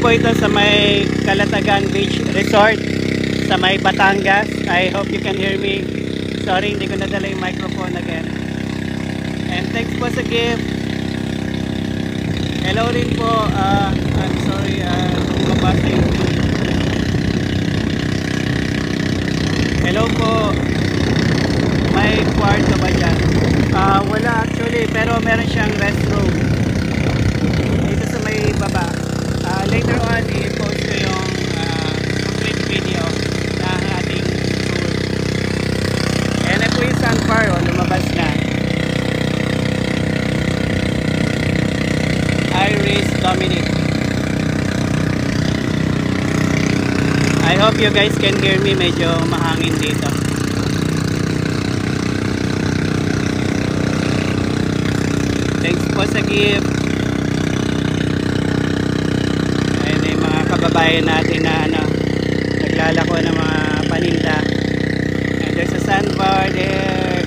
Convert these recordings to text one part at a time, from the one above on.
po ito sa may Calatagan Beach Resort sa may Batangas. I hope you can hear me. Sorry, hindi ko nadala yung microphone again. And thanks po sa gift. Hello rin po. I'm sorry, mabasa yung hello po. May kwarto ba dyan? Wala actually, pero meron siyang restroom dito sa may baba. Later on, i-post ko yung complete video ng ating tour. Ayan na po yung sandbar, lumabas na. Iris Dominic. I hope you guys can hear me, medyo mahangin dito. Thanks po sa gift. Ayun yung mga kababayan natin na naglalako ng mga paninda. And there's a sandbar there.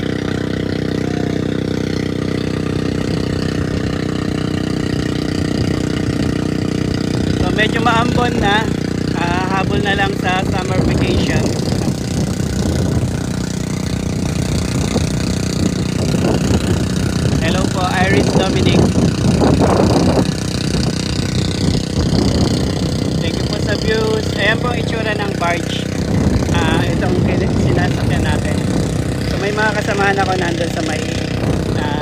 So medyo maambon na. Habol na lang sa summer vacation. Hello po, Iris Dominic. Thank you po sa views. Ayan po ang itsura ng barge. Itong sinasakyan natin. So may mga kasamahan ako nandun sa may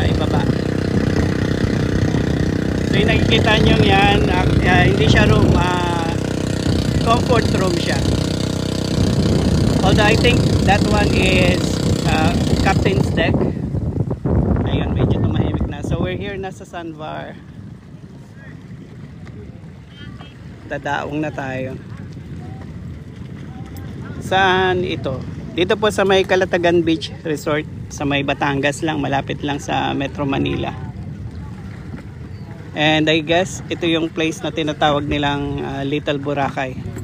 ibaba. So yung nakikita nyo yan, hindi siya room, comfort room siya. Although I think that one is captain's deck. Ayun, medyo tumahimik na. So we're here na sa sandbar. Dadaong na tayo. Saan ito? Dito po sa may Calatagan Beach Resort sa may Batangas lang, malapit lang sa Metro Manila. And I guess ito yung place na tinatawag nilang Little Boracay.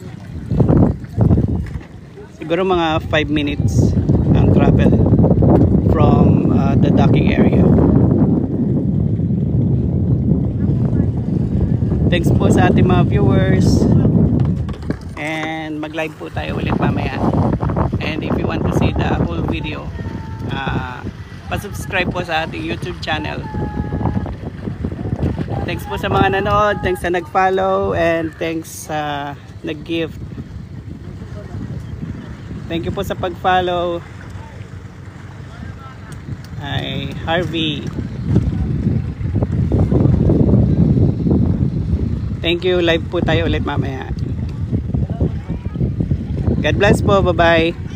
Siguro mga 5 minutes ang travel from the docking area. Thanks po sa ating mga viewers. And mag-live po tayo ulit mamaya. And if you want to see the whole video, pa-subscribe po sa ating YouTube channel. Thanks po sa mga nanood, thanks sa nag-follow, and thanks sa nag-gift. Thank you po sa pag-follow. Hi, Harvey. Thank you, live po tayo ulit mamaya. God bless po, bye-bye.